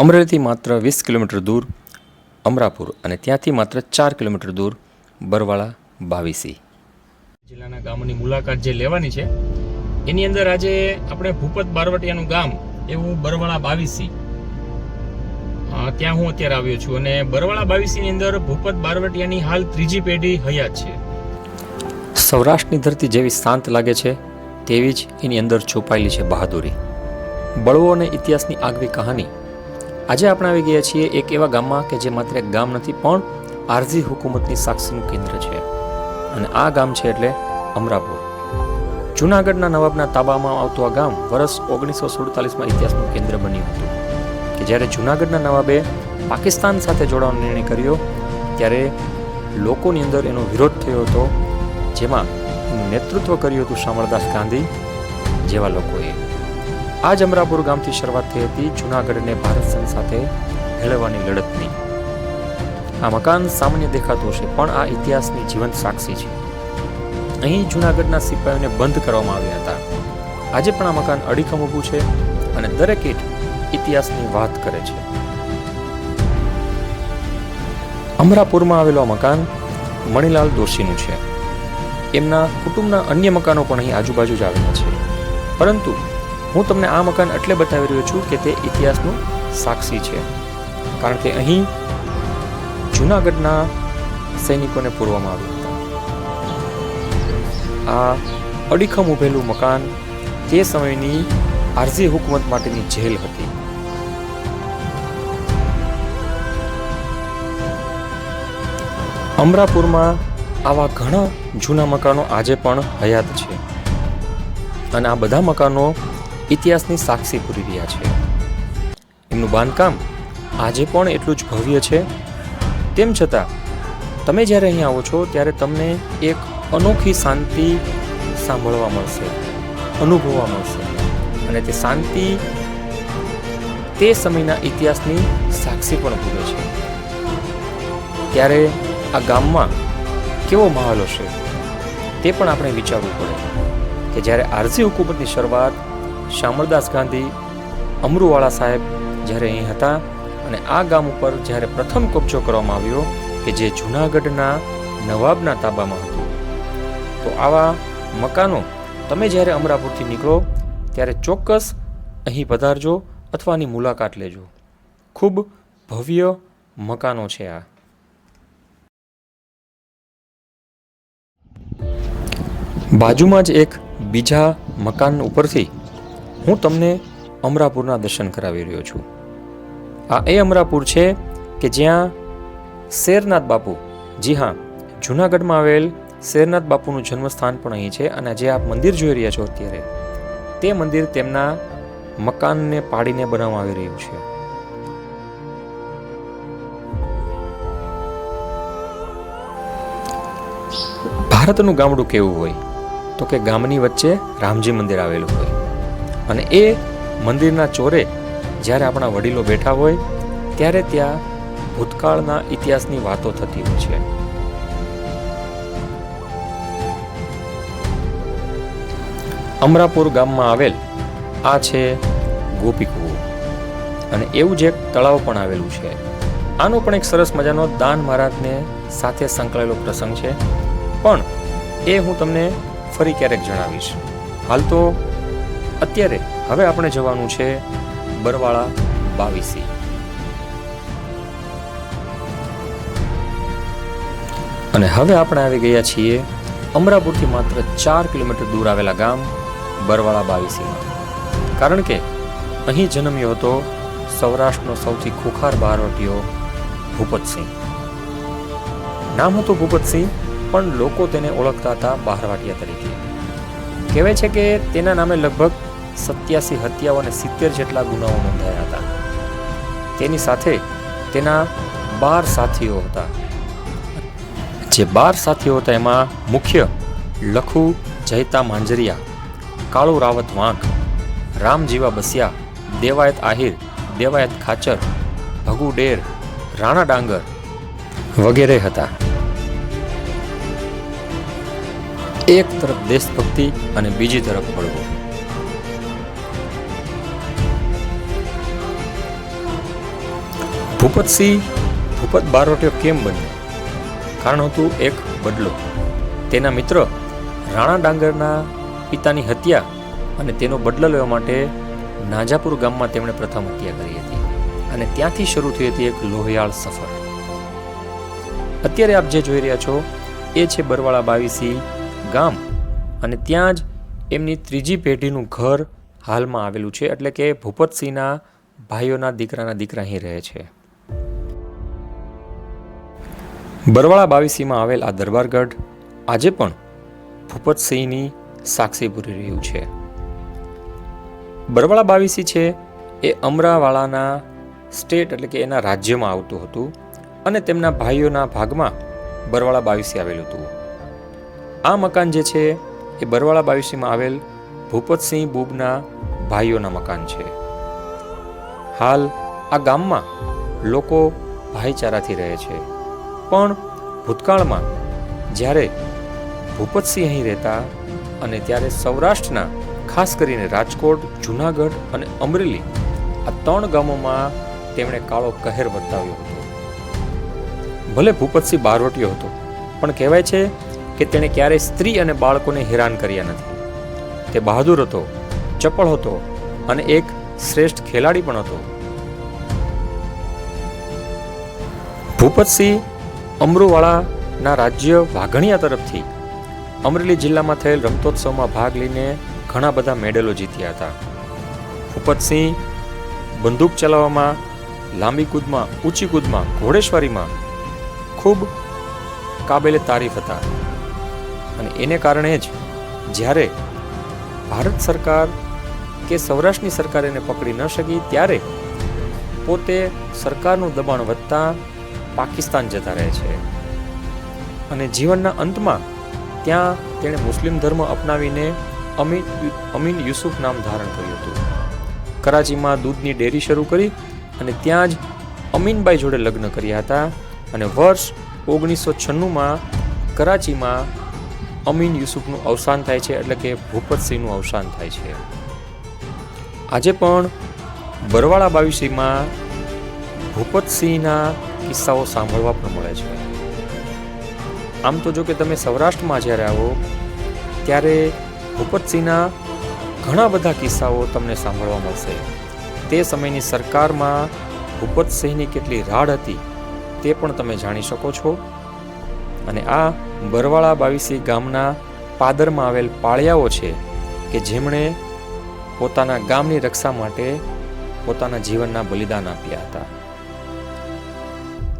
અમરેલીથી માત્ર 20 કિલોમીટર દૂર અમરાપુર અને ત્યાંથી માત્ર 4 કિલોમીટર દૂર બરવાળા બાવીસી જિલ્લાના ગામની મુલાકાત જે લેવાની છે એની અંદર આજે આપણે ભૂપત બારવટિયાનું ગામ એવું બરવાળા બાવીસી ત્યાં હું અત્યારે આવ્યો છું અને બરવાળા બાવીસીની અંદર ભૂપત બારવટિયાની હાલ ત્રીજી પેઢી હયાત છે. સૌરાષ્ટ્રની ધરતી જેવી શાંત લાગે છે તેવી જ એની અંદર છુપાયેલી છે બહાદુરી, બળવો અને ઇતિહાસની આગવી કહાની. આજે આપણે આવી ગયા છીએ એક એવા ગામમાં કે જે માત્ર એક ગામ નથી પણ આરઝી હુકુમતની સાક્ષીનું કેન્દ્ર છે. અને આ ગામ છે એટલે અમરાપુર. જૂનાગઢના નવાબના તાબામાં આવતું આ ગામ વર્ષ 1947માં ઇતિહાસનું કેન્દ્ર બન્યું હતું કે જ્યારે જૂનાગઢના નવાબે પાકિસ્તાન સાથે જોડાવાનો નિર્ણય કર્યો ત્યારે લોકોની અંદર એનો વિરોધ થયો હતો, જેમાં નેતૃત્વ કર્યું હતું શામળદાસ ગાંધી જેવા લોકોએ. આ જ અમરાપુર ગામથી શરૂઆત થઈ હતી જૂનાગઢને ભારત સંઘ સાથે મેળવવાની લડતની. આ મકાન સામાન્ય દેખાતું હશે પણ આ ઇતિહાસની જીવંત સાક્ષી છે. અહીં જૂનાગઢના સિપાહીઓને બંધ કરવામાં આવ્યા હતા. આજે પણ આ મકાન અડીખમ ઊભું છે અને દરેક ઈંટ ઇતિહાસની વાત કરે છે. અમરાપુરમાં આવેલું આ મકાન મણિલાલ દોશીનું છે. એમના કુટુંબના અન્ય મકાનો પણ અહીં આજુબાજુ જ આવેલા છે, પરંતુ હું તમને આ મકાન એટલે બતાવી રહ્યો છું કે તે ઇતિહાસનું સાક્ષી છે, કારણ કે અહીં જૂનાગઢના સૈનિકોને પૂરવામાં આવ્યા હતા. આ અડીખમ ઉભેલું મકાન તે સમયની આરઝી હુકુમત માટેની જેલ હતી. અમરાપુરમાં આવા ઘણા જૂના મકાનો આજે પણ હયાત છે અને આ બધા મકાનો ઇતિહાસની સાક્ષી પૂરી રહ્યા છે. એમનું બાંધકામ આજે પણ એટલું જ ભવ્ય છે. તેમ છતાં તમે જ્યારે અહીં આવો છો ત્યારે તમને એક અનોખી શાંતિ સાંભળવા મળશે, અનુભવવા મળશે અને તે શાંતિ તે સમયના ઇતિહાસની સાક્ષી પણ પૂરે છે. ત્યારે આ ગામમાં કેવો માહોલ હશે તે પણ આપણે વિચારવું પડે કે જ્યારે આરઝી હુકુમતની શરૂઆત શામળદાસ ગાંધી, અમરુવાળા સાહેબ જ્યારે અહીં હતા અને આ ગામ ઉપર જ્યારે પ્રથમ કબજો કરવામાં આવ્યો કે જે જૂનાગઢના નવાબના તાબામાં હતું, તો આવા મકાનો તમે જ્યારે અમરાપુરથી નીકળો ત્યારે ચોક્કસ અહીં પધારજો અથવા આની મુલાકાત લેજો. ખૂબ ભવ્ય મકાનો છે આ. બાજુમાં જ એક બીજા મકાન ઉપરથી હું તમને અમરાપુરના દર્શન કરાવી રહ્યો છું. આ એ અમરાપુર છે કે જ્યાં શેરનાથ બાપુ, જી હા, જૂનાગઢમાં આવેલ શેરનાથ બાપુનું જન્મસ્થાન પણ અહીં છે અને જે આપ મંદિર જોઈ રહ્યા છો અત્યારે તે મંદિર તેમના મકાનને પાડીને બનાવવામાં આવી રહ્યું છે. ભારતનું ગામડું કેવું હોય તો કે ગામની વચ્ચે રામજી મંદિર આવેલું હોય અને એ મંદિરના ચોરે જ્યારે આપણા વડીલો બેઠા હોય ત્યારે ત્યાં ભૂતકાળના ઇતિહાસની વાતો થતી હોય છે. અમરાપુર ગામમાં આવેલ આ છે ગોપીકુવો અને એવું જ એક તળાવ પણ આવેલું છે. આનો પણ એક સરસ મજાનો દાન મહારાજને સાથે સંકળાયેલો પ્રસંગ છે, પણ એ હું તમને ફરી ક્યારેક જણાવીશ. હાલ તો અત્યારે હવે આપણે જવાનું છે બરવાળા બાવીસી. અને હવે આપણે આવી ગયા છીએ અમરાપુરથી માત્ર 4 કિલોમીટર દૂર આવેલા ગામ બરવાળા બાવીસીમાં, કારણ કે અહીં જન્મ્યો હતો સૌરાષ્ટ્રનો સૌથી ખુખાર બારવટીયો ભૂપતસિંહ. નામ હતું ભૂપતસિંહ, પણ લોકો તેને ઓળખતા હતા બહારવાટિયા તરીકે. કહેવાય છે કે તેના નામે લગભગ 87 હત્યાઓ અને 70 જેટલા ગુનાઓ નોંધાયા હતા. તેની સાથે તેના 12 સાથીઓ હતા. જે 12 સાથીઓ હતા એમાં મુખ્ય લખુ જયતા માંજરિયા, કાળુ રાવત વાંક, રામજીવા બસિયા, દેવાયત આહિર, દેવાયત ખાચર, ભગુ ડેર, રાણા ડાંગર વગેરે હતા. એક તરફ દેશભક્તિ અને બીજી તરફ બળવો. ભૂપતસિંહ ભૂપત બારવટીયો કેમ બન્યો? કારણ હતું એક બદલો. તેના મિત્ર રાણા ડાંગરના પિતાની હત્યા અને તેનો બદલો લેવા માટે નાજાપુર ગામમાં તેમણે પ્રથમ હત્યા કરી હતી અને ત્યાંથી શરૂ થઈ હતી એક લોહિયાળ સફર. અત્યારે આપ જે જોઈ રહ્યા છો એ છે બરવાળા બાવીસી ગામ અને ત્યાં જ એમની ત્રીજી પેઢીનું ઘર હાલમાં આવેલું છે, એટલે કે ભૂપતસિંહના ભાઈઓના દીકરા અહીં રહે છે. બરવાળા બાવીસીમાં આવેલ આ દરબારગઢ આજે પણ ભૂપતસિંહની સાક્ષી પૂરી રહ્યું છે. બરવાળા બાવીસી છે એ અમરાવાળાના સ્ટેટ એટલે કે એના રાજ્યમાં આવતું હતું અને તેમના ભાઈઓના ભાગમાં બરવાળા બાવીસી આવેલું હતું. આ મકાન જે છે એ બરવાળા બાવીસીમાં આવેલ ભૂપતસિંહ બુબના ભાઈઓના મકાન છે. હાલ આ ગામમાં લોકો ભાઈચારાથી રહે છે, પણ ભૂતકાળમાં જ્યારે ભૂપતસિંહ અહીં રહેતા અને ત્યારે સૌરાષ્ટ્રના ખાસ કરીને રાજકોટ, જૂનાગઢ અને અમરેલી આ 3 ગામોમાં તેમણે કાળો કહેર વર્તાવ્યો હતો. ભલે ભૂપતસિંહ બારવટીયો હતો, પણ કહેવાય છે કે તેણે ક્યારેય સ્ત્રી અને બાળકોને હેરાન કર્યા નથી. તે બહાદુર હતો, ચપળ હતો અને એક શ્રેષ્ઠ ખેલાડી પણ હતો. ભૂપતસિંહ અમરુવાળાના રાજ્ય વાઘણિયા તરફથી અમરેલી જિલ્લામાં થયેલ રમતોત્સવમાં ભાગ લઈને ઘણા બધા મેડલો જીત્યા હતા. ભૂપતસિંહ બંદૂક ચલાવવામાં, લાંબી કૂદમાં, ઊંચી કૂદમાં, ઘોડેસવારીમાં ખૂબ કાબેલે તારીફ હતા અને એને કારણે જ જ્યારે ભારત સરકાર કે સૌરાષ્ટ્રની સરકાર એને પકડી ન શકી ત્યારે પોતે સરકારનું દબાણ વધતા પાકિસ્તાન જતા રહે છે અને જીવનના અંતમાં ત્યાં તેણે મુસ્લિમ ધર્મ અપનાવીને અમીન યુસુફ નામ ધારણ કર્યું હતું. કરાચીમાં દૂધની ડેરી શરૂ કરી અને ત્યાં જ અમીનબાઈ જોડે લગ્ન કર્યા હતા અને વર્ષ 1996માં કરાચીમાં અમીન યુસુફનું અવસાન થાય છે, એટલે કે ભૂપતસિંહનું અવસાન થાય છે. આજે પણ બરવાળા બાવીસીમાં ભૂપતસિંહના કિસ્સાઓ સાંભળવા પણ મળે છે. આમ તો જો કે તમે સૌરાષ્ટ્રમાં જ્યારે આવો ત્યારે ભૂપતસિંહના ઘણા બધા કિસ્સાઓ તમને સાંભળવા મળશે. તે સમયની સરકારમાં ભૂપતસિંહની કેટલી રાડ હતી તે પણ તમે જાણી શકો છો. અને આ બરવાળા બાવીસી ગામના પાદરમાં આવેલ પાળિયાઓ છે કે જેમણે પોતાના ગામની રક્ષા માટે પોતાના જીવનના બલિદાન આપ્યા હતા.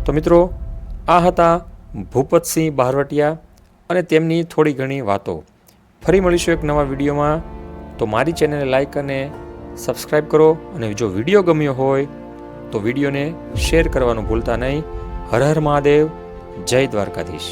તો મિત્રો, આ હતા ભૂપતસિંહ બારવટીયા અને તેમની થોડી ઘણી વાતો. ફરી મળીશું એક નવા વિડીયોમાં. તો મારી ચેનલને લાઈક અને સબસ્ક્રાઈબ કરો અને જો વિડીયો ગમ્યો હોય તો વિડીયોને શેર કરવાનું ભૂલતા નહીં. હર હર મહાદેવ. જય દ્વારકાધીશ.